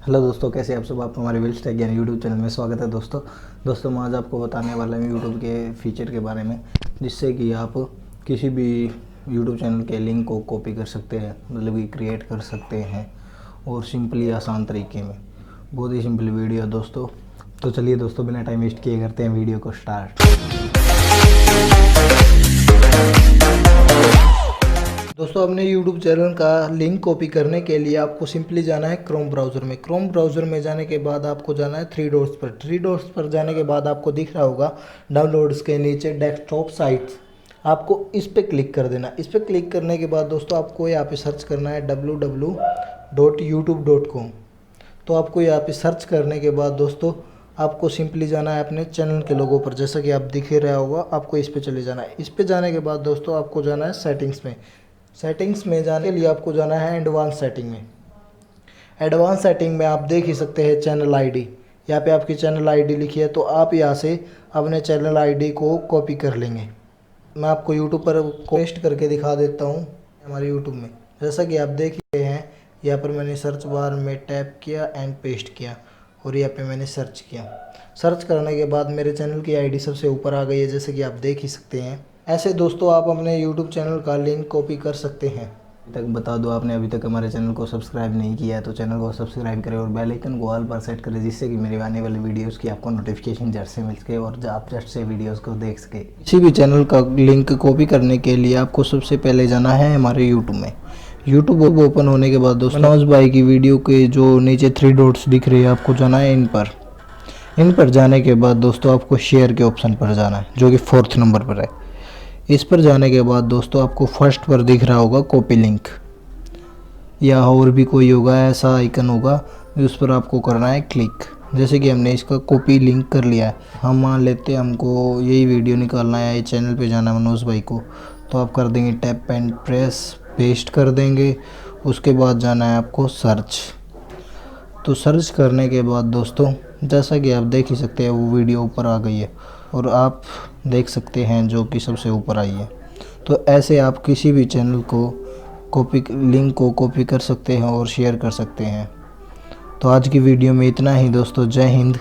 Hello दोस्तों, कैसे आप सब। आपको हमारे wlshtechgyan यूट्यूब चैनल में स्वागत है। दोस्तों मैं आज आपको बताने वाला हूँ यूट्यूब के फीचर के बारे में, जिससे कि आप किसी भी यूट्यूब चैनल के लिंक को कॉपी कर सकते हैं, मतलब कि क्रिएट कर सकते हैं और सिंपली आसान तरीके में। बहुत ही सिंपल वीडियो है दोस्तों। तो चलिए दोस्तों, बिना टाइम वेस्ट किए करते हैं वीडियो को स्टार्ट। दोस्तों, अपने YouTube चैनल का लिंक कॉपी करने के लिए आपको सिंपली जाना है क्रोम ब्राउज़र में। क्रोम ब्राउज़र में जाने के बाद आपको जाना है थ्री डॉट्स पर जाने के बाद आपको दिख रहा होगा डाउनलोड्स के नीचे डेस्कटॉप साइट्स। आपको इस पर क्लिक कर देना। इस पर क्लिक करने के बाद दोस्तों आपको यहाँ पे सर्च करना है www.youtube.com। तो आपको यहाँ पे सर्च करने के बाद दोस्तों आपको सिंपली जाना है अपने चैनल के लोगों पर, जैसा कि आप दिख ही रहा होगा। आपको इस पे चले जाना है। इस पे जाने के बाद दोस्तों आपको जाना है सेटिंग्स में। सेटिंग्स में जाने के लिए आपको जाना है एडवांस सेटिंग में। एडवांस सेटिंग में आप देख ही सकते हैं चैनल आईडी। यहाँ पे आपकी चैनल आईडी लिखी है, तो आप यहाँ से अपने चैनल आईडी को कॉपी कर लेंगे। मैं आपको यूट्यूब पर पेस्ट करके दिखा देता हूँ हमारे यूट्यूब में। जैसा कि आप देख रहे हैं, यहाँ पर मैंने सर्च बार में टैप किया एंड पेस्ट किया और यहाँ पे मैंने सर्च किया। सर्च करने के बाद मेरे चैनल की आईडी सबसे ऊपर आ गई है, जैसे कि आप देख ही सकते हैं। ऐसे दोस्तों आप अपने YouTube चैनल का लिंक कॉपी कर सकते हैं। अभी तक बता दो, आपने अभी तक हमारे चैनल को सब्सक्राइब नहीं किया है तो चैनल को सब्सक्राइब करें और बेल आइकन को ऑल पर सेट करें, जिससे कि मेरे आने वाले वीडियोस की आपको नोटिफिकेशन झट से मिल सके और आप झट से वीडियोस को देख सके। किसी भी चैनल का लिंक कॉपी करने के लिए आपको सबसे पहले जाना है हमारे यूट्यूब में। यूट्यूब ओपन होने के बाद दोस्तों मनोज भाई की वीडियो के जो नीचे थ्री डॉट्स दिख रही है, आपको जाना है इन पर जाने के बाद दोस्तों आपको शेयर के ऑप्शन पर जाना है, जो कि 4th नंबर पर है। इस पर जाने के बाद दोस्तों आपको फर्स्ट पर दिख रहा होगा कॉपी लिंक, या और भी कोई होगा ऐसा आइकन होगा, उस पर आपको करना है क्लिक। जैसे कि हमने इसका कॉपी लिंक कर लिया है। हम मान लेते हैं हमको यही वीडियो निकालना है, ये चैनल पे जाना है मनोज भाई को, तो आप कर देंगे टैप एंड प्रेस, पेस्ट कर देंगे। उसके बाद जाना है आपको सर्च। तो सर्च करने के बाद दोस्तों जैसा कि आप देख ही सकते हैं, वो वीडियो ऊपर आ गई है और आप देख सकते हैं जो कि सबसे ऊपर आई है। तो ऐसे आप किसी भी चैनल को लिंक को कॉपी कर सकते हैं और शेयर कर सकते हैं। तो आज की वीडियो में इतना ही दोस्तों। जय हिंद।